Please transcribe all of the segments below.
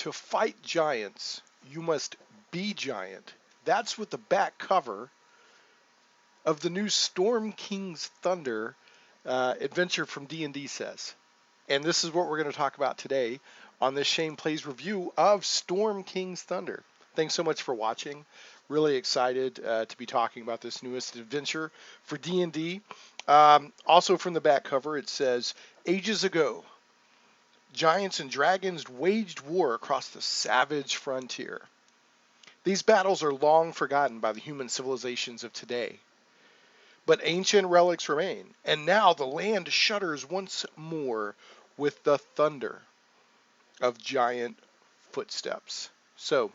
To fight giants, you must be giant. That's what the back cover of the new Storm King's Thunder adventure from D&D says. And this is what we're going to talk about today on this Shane Plays review of Storm King's Thunder. Thanks so much for watching. Really excited to be talking about this newest adventure for D&D. Also from the back cover, it says, ages ago, giants and dragons waged war across the savage frontier. These battles are long forgotten by the human civilizations of today. But ancient relics remain, and now the land shudders once more with the thunder of giant footsteps. So,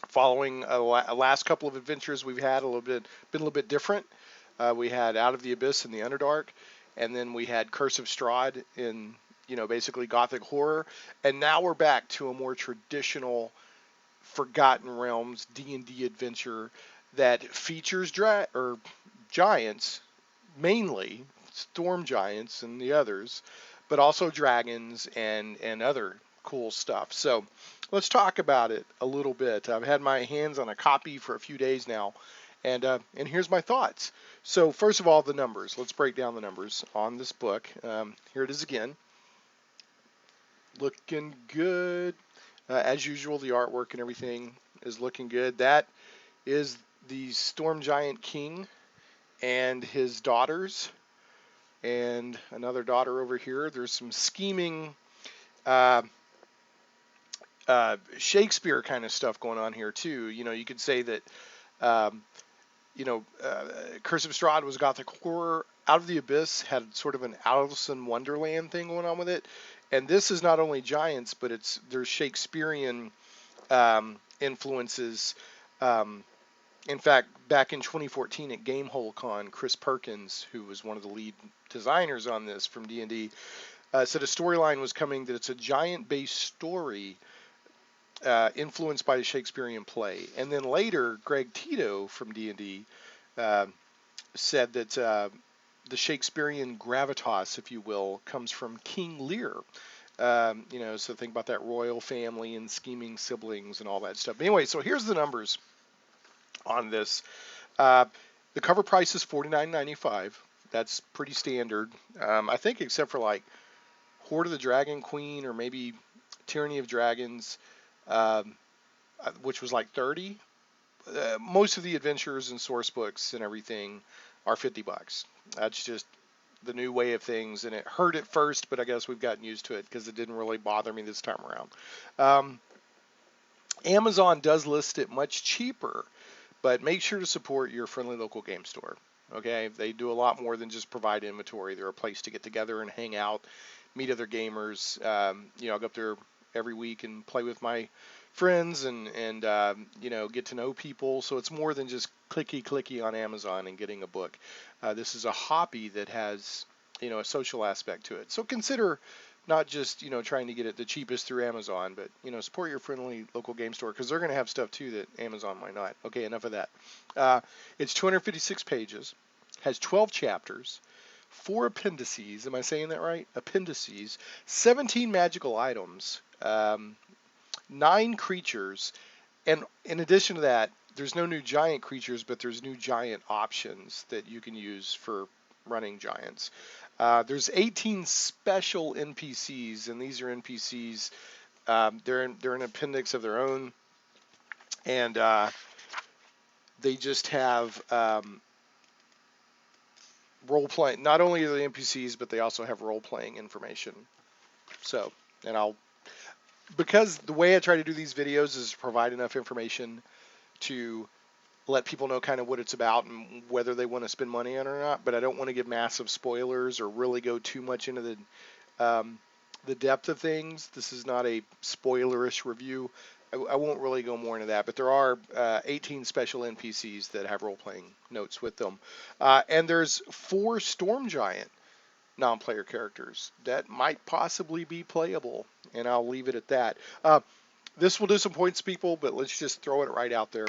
following a last couple of adventures we've had, been a little bit different. We had Out of the Abyss in the Underdark, and then we had Curse of Strahd in, basically Gothic horror, and now we're back to a more traditional Forgotten Realms D&D adventure that features giants, mainly storm giants and the others, but also dragons and other cool stuff. So let's talk about it a little bit. I've had my hands on a copy for a few days now, and here's my thoughts. So first of all, the numbers. Let's break down the numbers on this book. Here it is again. Looking good. As usual, the artwork and everything is looking good. That is the Storm Giant King and his daughters, and another daughter over here. There's some scheming Shakespeare kind of stuff going on here too. You could say that Curse of Strahd was Gothic horror. Out of the Abyss had sort of an Alice in Wonderland thing going on with it, and this is not only giants, but there's Shakespearean influences. In fact, back in 2014 at GameholeCon, Chris Perkins, who was one of the lead designers on this from D&D, said a storyline was coming that it's a giant-based story influenced by the Shakespearean play. And then later, Greg Tito from D&D said that the Shakespearean gravitas, if you will, comes from King Lear. So think about that royal family and scheming siblings and all that stuff. But anyway, so here's the numbers on this. The cover price is $49.95. That's pretty standard. I think except for like Hoard of the Dragon Queen or maybe Tyranny of Dragons, which was like $30. Most of the adventures and source books and everything are $50. That's just the new way of things, and it hurt at first, but I guess we've gotten used to it because it didn't really bother me this time around. Amazon does list it much cheaper, but make sure to support your friendly local game store. Okay, they do a lot more than just provide inventory. They're a place to get together and hang out, meet other gamers. I'll go up there every week and play with my friends and get to know people. So it's more than just clicky on Amazon and getting a book. This is a hobby that has a social aspect to it. So consider not just trying to get it the cheapest through Amazon, but support your friendly local game store because they're going to have stuff too that Amazon might not. Okay, enough of that. It's 256 pages, has 12 chapters, 4 appendices. Am I saying that right? Appendices, 17 magical items, 9 creatures, and in addition to that, there's no new giant creatures, but there's new giant options that you can use for running giants. There's 18 special NPCs, and these are NPCs. They're an appendix of their own, and they just have role-playing. Not only are they NPCs, but they also have role-playing information. So, because the way I try to do these videos is provide enough information to let people know kind of what it's about and whether they want to spend money on it or not, but I don't want to give massive spoilers or really go too much into the depth of things. This is not a spoilerish review. I won't really go more into that, but there are 18 special NPCs that have role-playing notes with them. And there's 4 Storm Giant non-player characters that might possibly be playable, and I'll leave it at that. This will disappoint people, but let's just throw it right out there.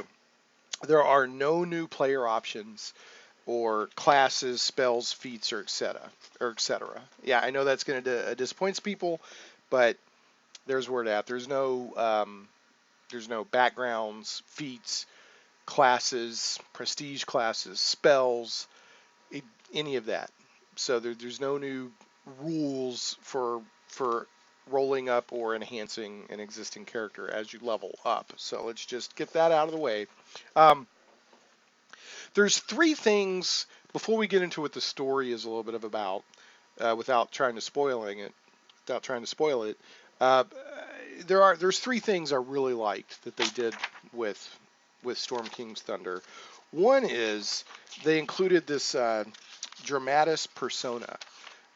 There are no new player options or classes, spells, feats, or etc. Yeah, I know that's going to disappoint people, but There's where it at. There's no backgrounds, feats, classes, prestige classes, spells, it, any of that. So there's no new rules for rolling up or enhancing an existing character as you level up. So let's just get that out of the way. Um, there's three things before we get into what the story is a little bit of about, without trying to spoiling it, without trying to spoil it. Uh, there's three things I really liked that they did with Storm King's Thunder. One is they included this dramatis persona,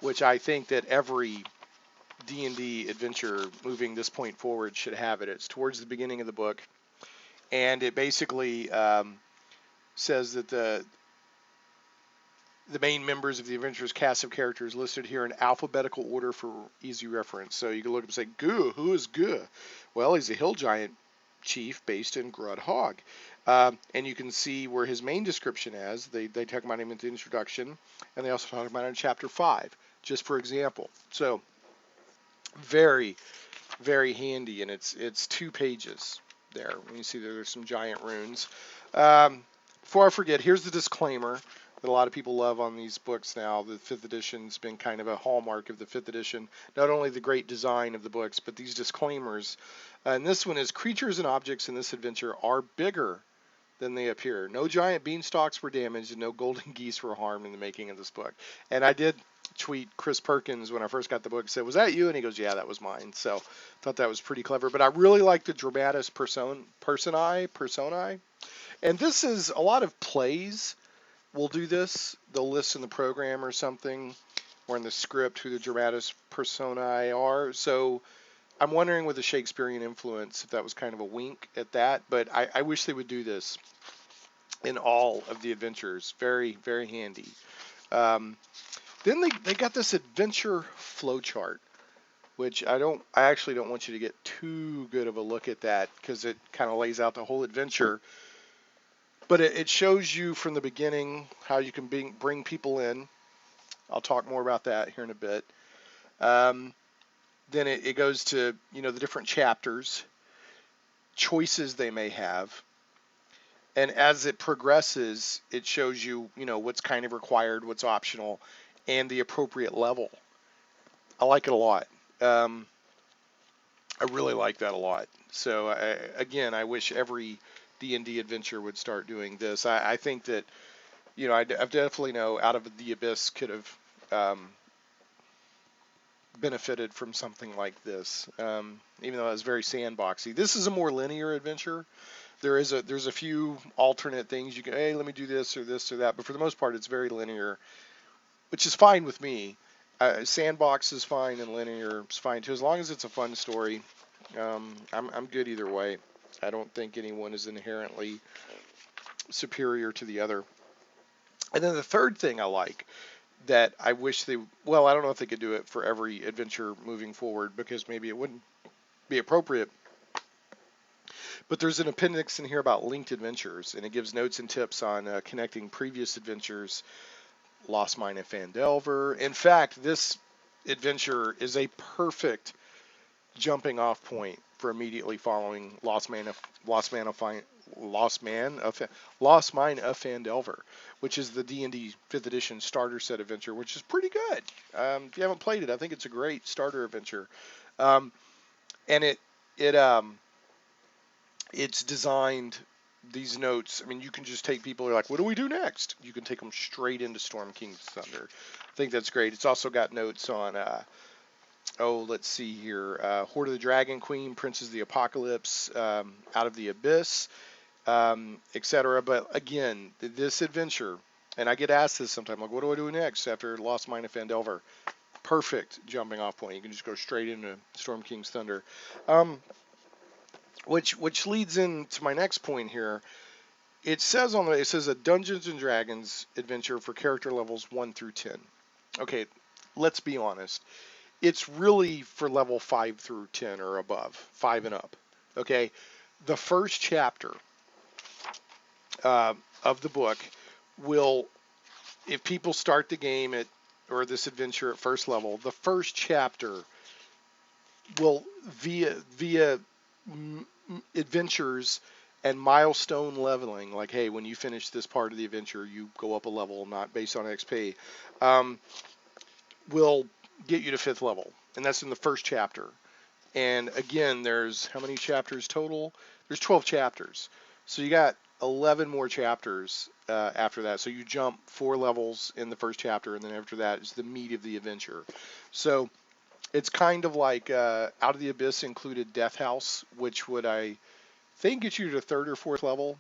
which I think that every D&D adventure moving this point forward should have it. It's towards the beginning of the book, and it basically says that the main members of the adventurer's cast of characters listed here in alphabetical order for easy reference. So you can look up and say, Gu, who is Gu? Well, he's a hill giant chief based in Grudhog. And you can see where his main description is. They talk about him in the introduction, and they also talk about it in chapter 5, just for example. So very, very handy, and it's 2 pages there. When you see there's some giant runes. Before I forget, here's the disclaimer that a lot of people love on these books now. The 5th edition's been kind of a hallmark of the 5th edition. Not only the great design of the books, but these disclaimers. And this one is, creatures and objects in this adventure are bigger than they appear. No giant beanstalks were damaged, and no golden geese were harmed in the making of this book. And I did tweet Chris Perkins when I first got the book, said, was that you? And he goes, yeah, that was mine. So thought that was pretty clever. But I really like the dramatis personae. And this is a lot of plays will do this. They'll list in the program or something, or in the script, who the dramatis personae are. So I'm wondering with the Shakespearean influence if that was kind of a wink at that. But I wish they would do this in all of the adventures. Very, very handy. Then they got this adventure flowchart, which I actually don't want you to get too good of a look at that, because it kind of lays out the whole adventure. But it shows you from the beginning how you can bring people in. I'll talk more about that here in a bit. Then it goes to, the different chapters, choices they may have. And as it progresses, it shows you, what's kind of required, what's optional, and the appropriate level. I like it a lot. I really like that a lot. So I wish every D&D adventure would start doing this. I think that, I definitely know Out of the Abyss could have benefited from something like this, even though it was very sandboxy. This is a more linear adventure. There's a few alternate things you can, hey, let me do this or that, but for the most part, it's very linear, which is fine with me. Sandbox is fine and linear is fine too, as long as it's a fun story. I'm good either way. I don't think anyone is inherently superior to the other. And then the third thing I like that I wish I don't know if they could do it for every adventure moving forward, because maybe it wouldn't be appropriate. But there's an appendix in here about linked adventures, and it gives notes and tips on connecting previous adventures, Lost Mine of Phandelver. In fact, this adventure is a perfect jumping off point for immediately following Lost Mine of Phandelver, which is the D&D 5th edition starter set adventure, which is pretty good. If you haven't played it, I think it's a great starter adventure. And it's designed, these notes, I mean, you can just take people who are like, what do we do next? You can take them straight into Storm King's Thunder. I think that's great. It's also got notes on, let's see here, Horde of the Dragon Queen, Princes of the Apocalypse, Out of the Abyss, etc. But again, this adventure, and I get asked this sometimes, like, what do I do next after Lost Mine of Phandelver? Perfect jumping off point. You can just go straight into Storm King's Thunder. Which leads into my next point here. It says a Dungeons and Dragons adventure for character levels 1 through 10. Okay, let's be honest. It's really for level 5 through 10 or above, 5 and up. Okay, the first chapter of the book will, if people start the game or this adventure at first level, the first chapter will via adventures and milestone leveling, like hey, when you finish this part of the adventure, you go up a level, not based on XP, um, will get you to 5th level, and that's in the first chapter. And again, there's how many chapters total? There's 12 chapters, so you got 11 more chapters after that. So you jump 4 levels in the first chapter, and then after that is the meat of the adventure. So it's kind of like Out of the Abyss included Death House, which would I think get you to 3rd or 4th level.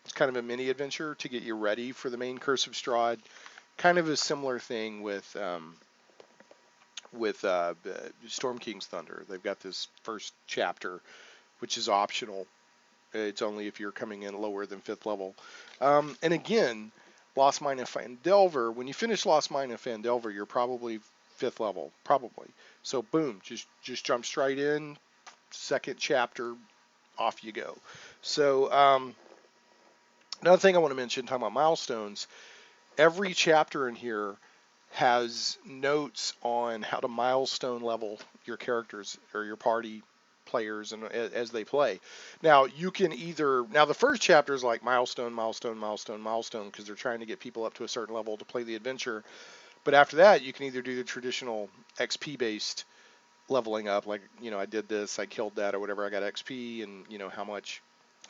It's kind of a mini adventure to get you ready for the main Curse of Strahd. Kind of a similar thing with Storm King's Thunder. They've got this first chapter, which is optional. It's only if you're coming in lower than 5th level. And again, Lost Mine of Phandelver, when you finish Lost Mine of Phandelver, you're probably 5th level, probably. So boom, just jump straight in, 2nd chapter, off you go. So another thing I want to mention, talking about milestones, every chapter in here has notes on how to milestone level your characters or your party players and as they play. Now you can either the first chapter is like milestone, milestone, milestone, milestone because they're trying to get people up to a certain level to play the adventure. But after that, you can either do the traditional XP based leveling up, like I did this, I killed that or whatever, I got XP, and how much.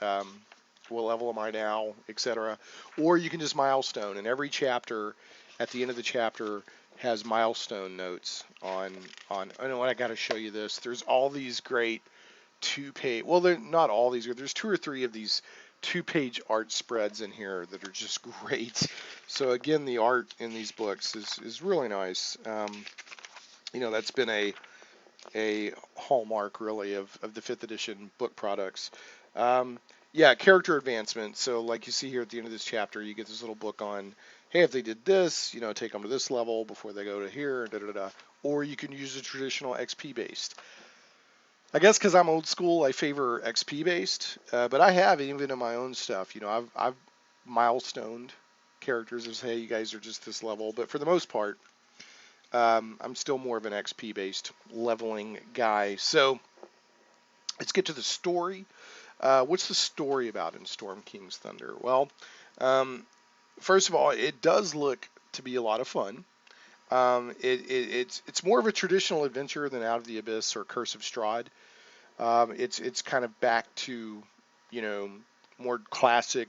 Um, what level am I now, etc. Or you can just milestone, and every chapter, at the end of the chapter, has milestone notes on. I know what I got to show you this. There's all these great 2-page. Well, they're not all these. There's 2 or 3 of these 2-page art spreads in here that are just great. So again, the art in these books is really nice. That's been a hallmark really of the 5th edition book products. Yeah, character advancement. So like you see here at the end of this chapter, you get this little book on, hey, if they did this, take them to this level before they go to here, da da da. Or you can use a traditional XP based. I guess because I'm old school, I favor XP based, but I have even in my own stuff. I've milestoned characters as hey, you guys are just this level, but for the most part, I'm still more of an XP based leveling guy. So let's get to the story. What's the story about in Storm King's Thunder? Well, um, first of all, it does look to be a lot of fun. It's more of a traditional adventure than Out of the Abyss or Curse of Strahd. It's kind of back to more classic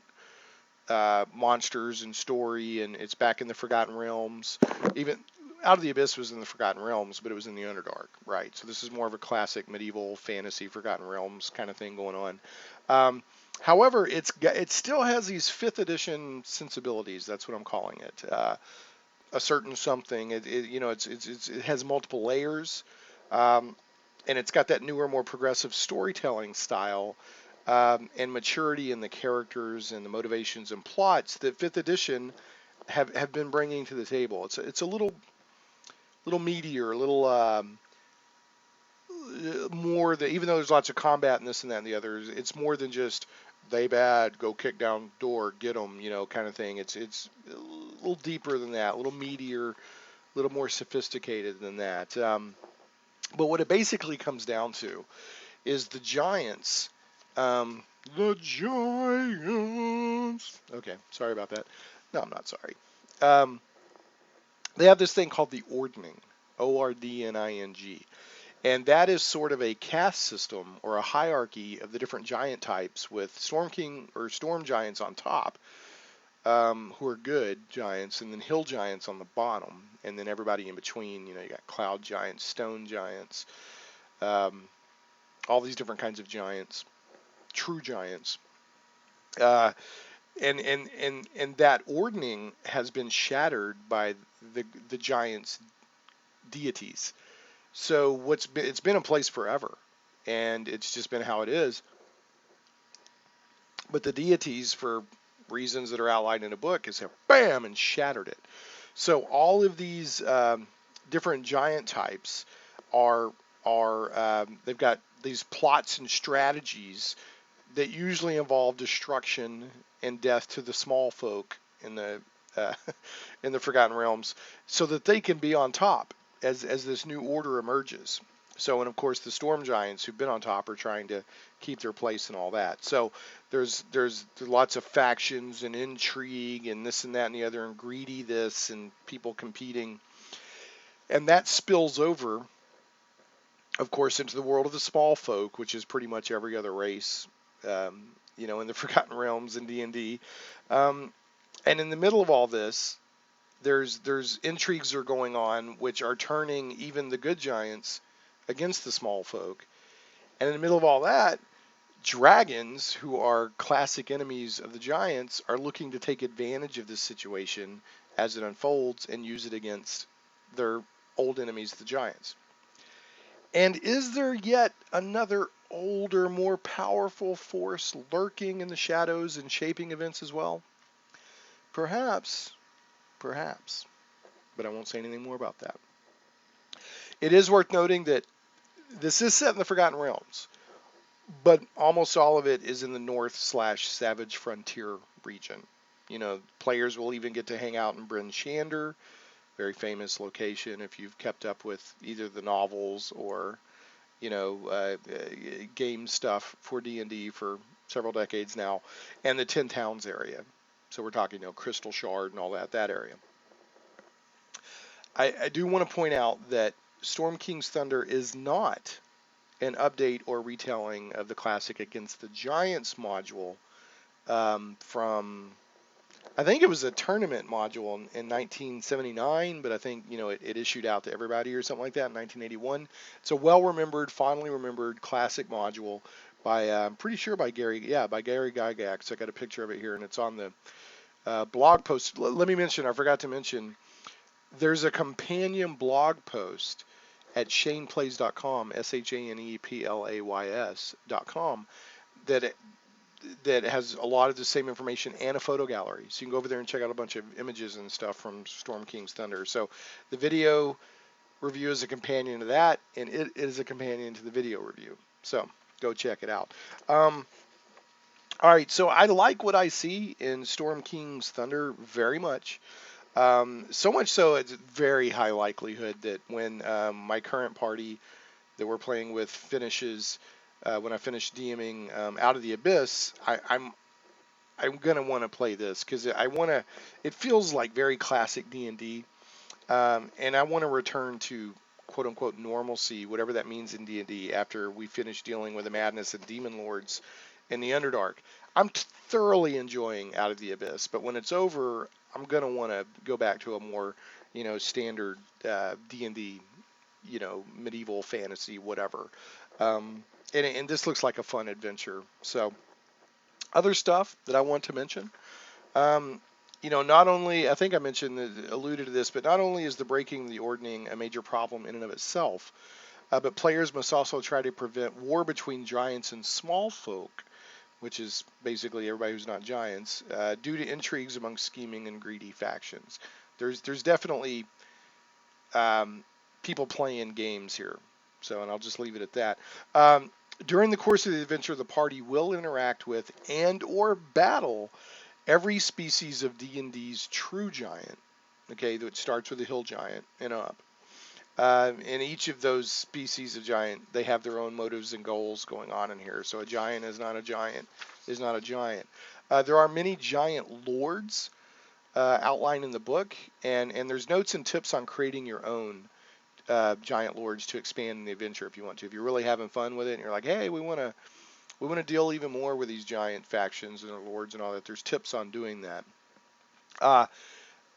monsters and story, and it's back in the Forgotten Realms. Even Out of the Abyss was in the Forgotten Realms, but it was in the Underdark, right? So this is more of a classic medieval fantasy Forgotten Realms kind of thing going on. However, it still has these 5th edition sensibilities. That's what I'm calling it. A certain something. It has multiple layers, and it's got that newer, more progressive storytelling style. And maturity in the characters and the motivations and plots that 5th edition have been bringing to the table. It's a little meatier, a little more that even though there's lots of combat and this and that and the others, it's more than just they bad, go kick down door, get them, kind of thing. It's a little deeper than that, a little meatier, a little more sophisticated than that. But what it basically comes down to is the giants. The giants. Okay, sorry about that. No, I'm not sorry. Um, they have this thing called the Ordning, Ordning, and that is sort of a caste system or a hierarchy of the different giant types with Storm King or Storm Giants on top, who are good giants, and then Hill Giants on the bottom, and then everybody in between. You got Cloud Giants, Stone Giants, um, all these different kinds of giants, true giants. Uh, and that ordning has been shattered by the giants' deities. So it's been in place forever, and it's just been how it is. But the deities, for reasons that are outlined in a book, has bam and shattered it. So all of these different giant types are they've got these plots and strategies that usually involve destruction and death to the small folk in the uh, in the Forgotten Realms, so that they can be on top as this new order emerges. So, and of course, the storm giants who've been on top are trying to keep their place and all that. So, there's lots of factions and intrigue and this and that and the other and greedy this and people competing, and that spills over, of course, into the world of the small folk, which is pretty much every other race, in the Forgotten Realms and D&D. And in the middle of all this, there's intrigues are going on which are turning even the good giants against the small folk. And in the middle of all that, dragons, who are classic enemies of the giants, are looking to take advantage of this situation as it unfolds and use it against their old enemies, the giants. And is there yet another older, more powerful force lurking in the shadows and shaping events as well? Perhaps, perhaps, but I won't say anything more about that. It is worth noting that this is set in the Forgotten Realms, but almost all of it is in the north/Savage Frontier region. Players will even get to hang out in Bryn Shander, very famous location if you've kept up with either the novels or game stuff for D&D for several decades now, and the Ten Towns area. So we're talking, Crystal Shard and all that area. I do want to point out that Storm King's Thunder is not an update or retelling of the classic Against the Giants module from, I think it was a tournament module in 1979, but I think, it issued out to everybody or something like that in 1981. It's a well-remembered, fondly remembered classic module by, I'm pretty sure by Gary Gygax. I got a picture of it here, and it's on the blog post. Let me mention, I forgot to mention, there's a companion blog post at shaneplays.com, ShanePlays.com, that has a lot of the same information and a photo gallery. So you can go over there and check out a bunch of images and stuff from Storm King's Thunder. So the video review is a companion to that, and it is a companion to the video review. So go check it out. All right, so I like what I see in Storm King's Thunder very much. So much so, it's very high likelihood that when my current party that we're playing with finishes, when I finish DMing Out of the Abyss, I'm gonna want to play this because it feels like very classic D&D, and I want to return to quote unquote normalcy, whatever that means in D&D, after we finish dealing with the madness of demon lords in the Underdark. I'm thoroughly enjoying Out of the Abyss, but when it's over, I'm gonna want to go back to a more, standard D&D, medieval fantasy, whatever. And this looks like a fun adventure. So, other stuff that I want to mention, not only, I think I alluded to this, but not only is the breaking the ordning a major problem in and of itself, but players must also try to prevent war between giants and small folk, which is basically everybody who's not giants, due to intrigues among scheming and greedy factions. There's definitely people playing games here. So, and I'll just leave it at that. During the course of the adventure, the party will interact with and or battle every species of D&D's true giant. Okay, that starts with a hill giant and up. And each of those species of giant, they have their own motives and goals going on in here. So a giant is not a giant is not a giant. There are many giant lords outlined in the book, and there's notes and tips on creating your own giant lords to expand the adventure if you want to. If you're really having fun with it and you're like, hey, we want to deal even more with these giant factions and their lords and all that, there's tips on doing that.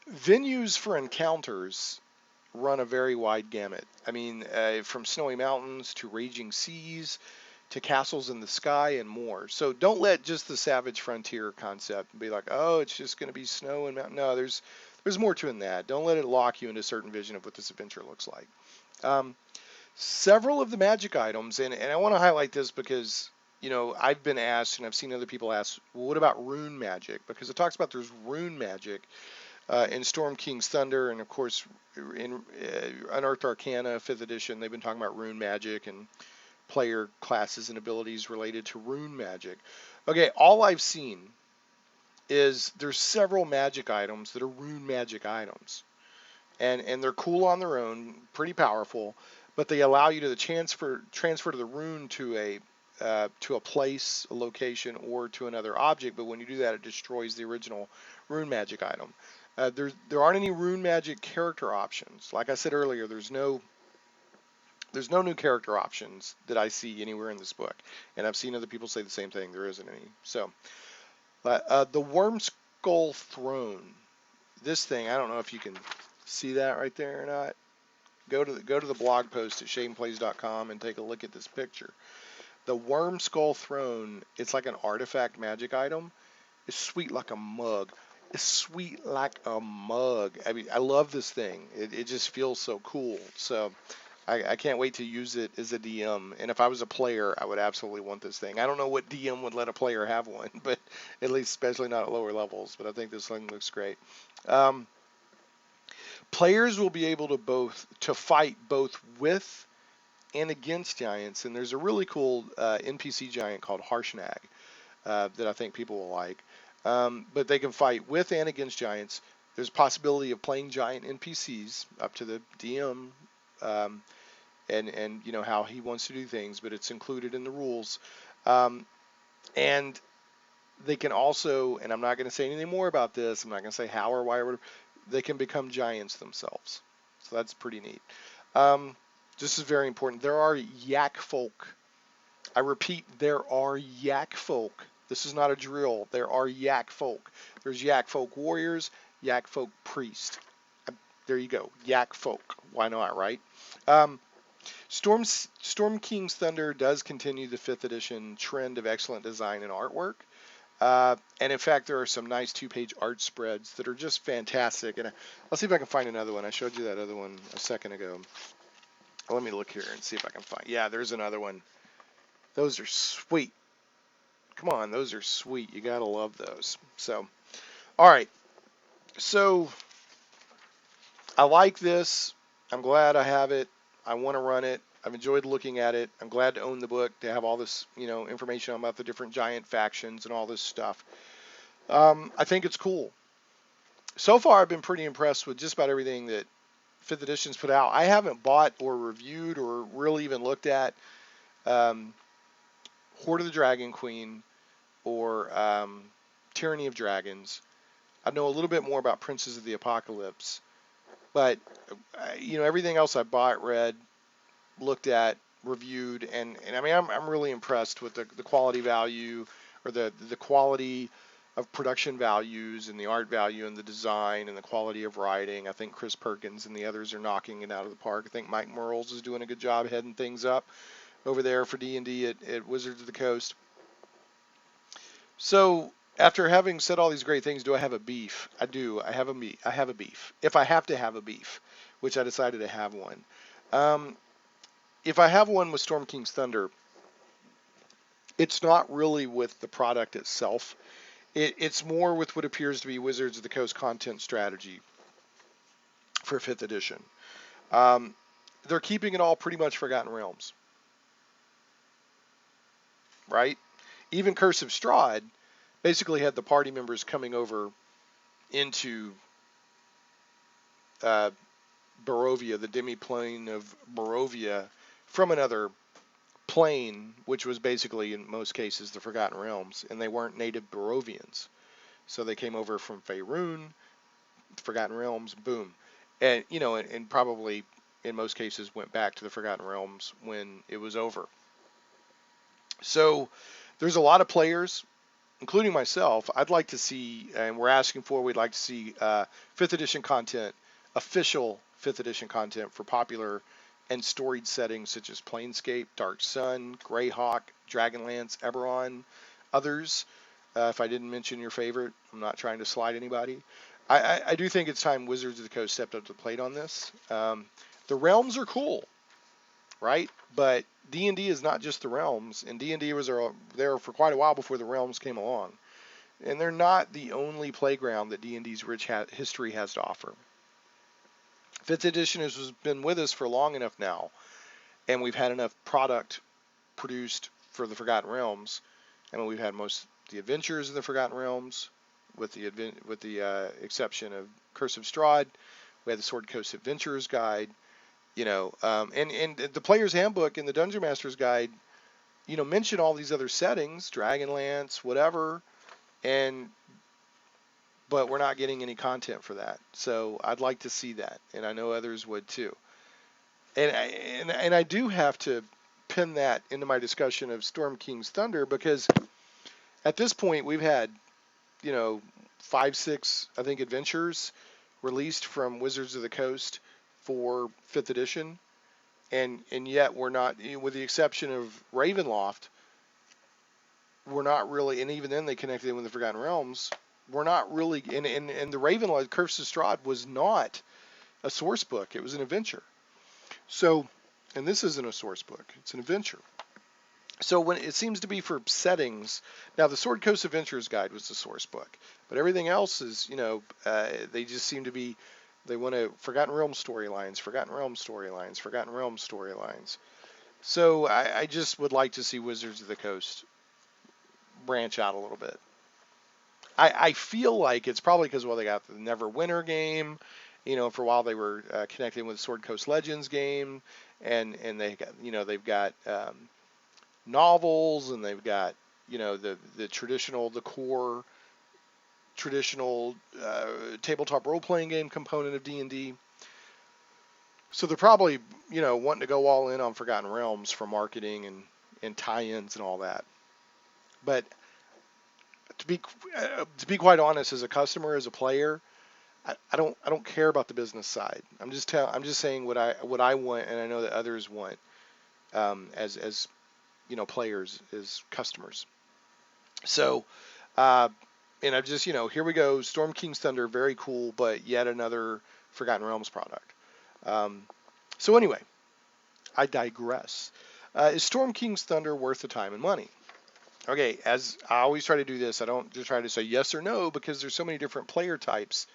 Venues for encounters run a very wide gamut. I mean, from snowy mountains to raging seas to castles in the sky and more. So don't let just the Savage Frontier concept be like, oh, it's just going to be snow and mountain. No, there's more to it than that. Don't let it lock you into a certain vision of what this adventure looks like. Several of the magic items, and I want to highlight this because, I've been asked and I've seen other people ask, well, what about rune magic? Because it talks about there's rune magic in Storm King's Thunder, and of course in Unearthed Arcana 5th edition, they've been talking about rune magic and player classes and abilities related to rune magic. Okay, all I've seen is there's several magic items that are rune magic items. And they're cool on their own, pretty powerful, but they allow you to transfer to the rune to a place, a location, or to another object. But when you do that, it destroys the original rune magic item. There aren't any rune magic character options. Like I said earlier, there's no new character options that I see anywhere in this book, and I've seen other people say the same thing. There isn't any. So, the Wyrmskull Throne. This thing, I don't know if you can see that right there or not. Go to the blog post at shadenplays.com and take a look at this picture. The Wyrmskull Throne. It's like an artifact magic item. It's sweet like a mug. It's sweet like a mug. I mean, I love this thing. It just feels so cool. So. I can't wait to use it as a DM, and if I was a player, I would absolutely want this thing. I don't know what DM would let a player have one, but at least especially not at lower levels, but I think this thing looks great. Players will be able to fight both with and against giants, and there's a really cool NPC giant called Harshnag that I think people will like. But they can fight with and against giants. There's a possibility of playing giant NPCs up to the DM. And you know how he wants to do things, but it's included in the rules. And they can also, and I'm not going to say anything more about this, I'm not going to say how or why or whatever, they can become giants themselves. So that's pretty neat. This is very important. There are yak folk. I repeat, there are yak folk. This is not a drill. There are yak folk. There's yak folk warriors, yak folk priest. There you go. Yak folk. Why not, right? Storm King's Thunder does continue the 5th edition trend of excellent design and artwork. And in fact, there are some nice 2-page art spreads that are just fantastic. And I'll see if I can find another one. I showed you that other one a second ago. Let me look here and see if I can find. Yeah, there's another one. Those are sweet. Come on, those are sweet. You gotta love those. So, all right. So, I like this. I'm glad I have it. I want to run it. I've enjoyed looking at it. I'm glad to own the book, to have all this, information about the different giant factions and all this stuff. I think it's cool. So far, I've been pretty impressed with just about everything that 5th edition's put out. I haven't bought or reviewed or really even looked at Horde of the Dragon Queen or Tyranny of Dragons. I know a little bit more about Princes of the Apocalypse, but everything else I bought, read, looked at, reviewed, and I mean I'm really impressed with the quality value, or the quality of production values and the art value and the design and the quality of writing. I think Chris Perkins and the others are knocking it out of the park. I think Mike Merles is doing a good job heading things up over there for D&D at Wizards of the Coast. So after having said all these great things, do I have a beef? I do. I have a beef. If I have to have a beef, which I decided to have one. If I have one with Storm King's Thunder, it's not really with the product itself. It's more with what appears to be Wizards of the Coast content strategy for 5th edition. They're keeping it all pretty much Forgotten Realms, right? Even Curse of Strahd basically had the party members coming over into Barovia, the demi-plane of Barovia, from another plane, which was basically in most cases the Forgotten Realms, and they weren't native Barovians, so they came over from Faerun, Forgotten Realms, boom, and and probably in most cases went back to the Forgotten Realms when it was over. So there's a lot of players, including myself. I'd like to see, and we'd like to see 5th edition content, official 5th edition content for popular and storied settings such as Planescape, Dark Sun, Greyhawk, Dragonlance, Eberron, others. If I didn't mention your favorite, I'm not trying to slide anybody. I do think it's time Wizards of the Coast stepped up to the plate on this. The realms are cool, right? But D&D is not just the realms, and D&D was there for quite a while before the realms came along. And they're not the only playground that D&D's rich history has to offer. 5th edition has been with us for long enough now, and we've had enough product produced for the Forgotten Realms. I mean, we've had most of the adventures of the Forgotten Realms, with the exception of Curse of Strahd. We had the Sword Coast Adventurer's Guide. And the player's handbook and the Dungeon Master's Guide, mention all these other settings, Dragonlance, whatever, and but we're not getting any content for that. So I'd like to see that, and I know others would too. And I do have to pin that into my discussion of Storm King's Thunder, because at this point we've had, 5, 6, I think, adventures released from Wizards of the Coast for 5th edition, and yet we're not, with the exception of Ravenloft, we're not really, and even then they connected in with the Forgotten Realms. We're not really, and the Ravenloft Curse of Strahd was not a source book; it was an adventure. So, and this isn't a source book; it's an adventure. So when it seems to be for settings, now the Sword Coast Adventurers Guide was the source book, but everything else is, they just seem to be, they want to Forgotten Realms storylines, Forgotten Realms storylines, Forgotten Realms storylines. So I just would like to see Wizards of the Coast branch out a little bit. I feel like it's probably because, well, they got the Neverwinter game, for a while they were connecting with Sword Coast Legends game, and they got, they've got novels, and they've got, the traditional, the core traditional tabletop role-playing game component of D&D. So they're probably, wanting to go all in on Forgotten Realms for marketing and tie-ins and all that. But to be quite honest, as a customer, as a player, I don't care about the business side. I'm just saying what I want, and I know that others want, as players, as customers. So, and I just, here we go, Storm King's Thunder, very cool, but yet another Forgotten Realms product. So anyway, I digress. Is Storm King's Thunder worth the time and money? Okay, as I always try to do this, I don't just try to say yes or no, because there's so many different player types.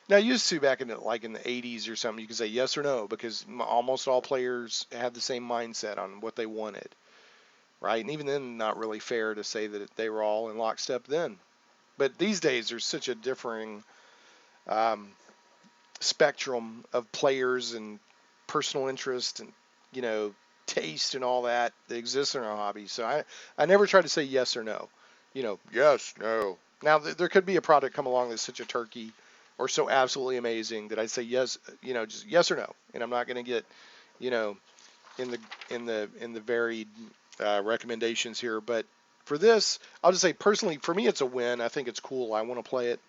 Now, I used to back in the 80s or something, you could say yes or no, because almost all players had the same mindset on what they wanted, right? And even then, not really fair to say that they were all in lockstep then. But these days, there's such a differing spectrum of players and personal interest and, taste and all that exists in our hobby. So I never try to say yes or no. Yes, no. Now, there could be a product come along that's such a turkey or so absolutely amazing that I'd say yes, just yes or no. And I'm not going to get, in the varied recommendations here. But for this, I'll just say personally, for me, it's a win. I think it's cool. I want to play it.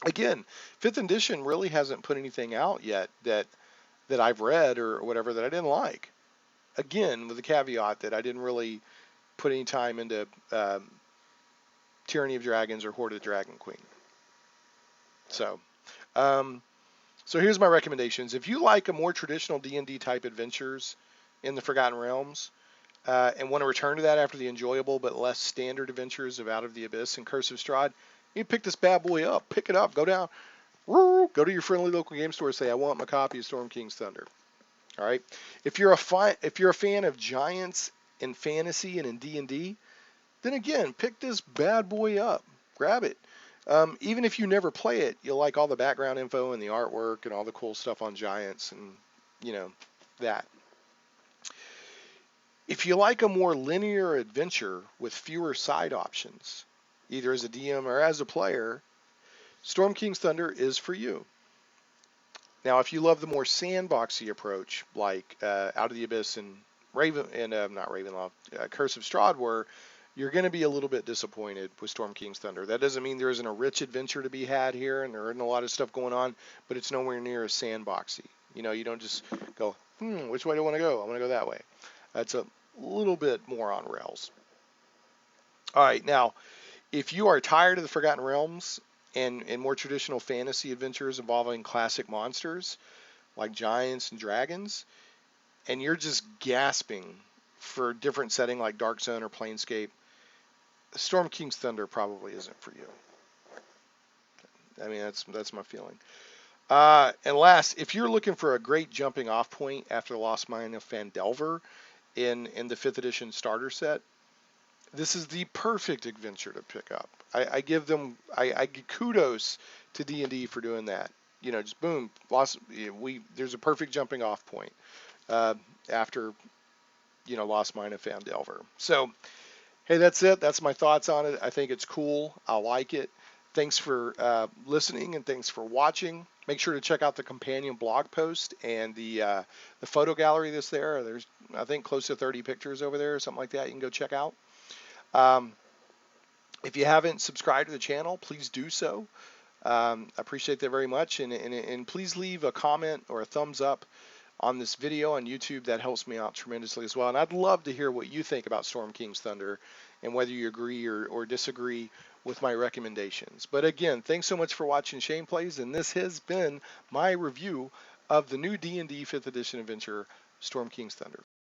Again, 5th edition really hasn't put anything out yet that I've read or whatever that I didn't like. Again, with the caveat that I didn't really put any time into Tyranny of Dragons or Horde of Dragon Queen. So here's my recommendations. If you like a more traditional D&D type adventures in the Forgotten Realms, and want to return to that after the enjoyable but less standard adventures of Out of the Abyss and Curse of Strahd, you pick this bad boy up. Pick it up. Go down. Go to your friendly local game store and say, I want my copy of Storm King's Thunder. All right. If you're a fan of giants in fantasy and in D&D, then again, pick this bad boy up. Grab it. Even if you never play it, you'll like all the background info and the artwork and all the cool stuff on giants and, that. If you like a more linear adventure with fewer side options, either as a DM or as a player, Storm King's Thunder is for you. Now, if you love the more sandboxy approach, like Out of the Abyss and not Ravenloft, Curse of Strahd, where you're going to be a little bit disappointed with Storm King's Thunder. That doesn't mean there isn't a rich adventure to be had here, and there isn't a lot of stuff going on, but it's nowhere near as sandboxy. You don't just go, which way do I want to go? I want to go that way. That's a little bit more on rails. All right, now, if you are tired of the Forgotten Realms and more traditional fantasy adventures involving classic monsters like giants and dragons, and you're just gasping for a different setting like Dark Zone or Planescape, Storm King's Thunder probably isn't for you. I mean, that's my feeling. And last, if you're looking for a great jumping off point after the Lost Mine of Phandelver in the 5th edition starter set, this is the perfect adventure to pick up. I give kudos to D&D for doing that. just boom, lost. There's a perfect jumping off point after lost mine and found Delver. So hey, that's it. That's my thoughts on it. I think it's cool. I like it. Thanks for listening and thanks for watching. Make sure to check out the companion blog post and the photo gallery that's there. There's I think close to 30 pictures over there or something like that. You can go check out. Um, if you haven't subscribed to the channel, please do so. I appreciate that very much. And please leave a comment or a thumbs up on this video on YouTube. That helps me out tremendously as well. And I'd love to hear what you think about Storm King's Thunder and whether you agree or disagree with my recommendations. But again, thanks so much for watching Shane Plays, and this has been my review of the new D&D 5th edition adventure, Storm King's Thunder.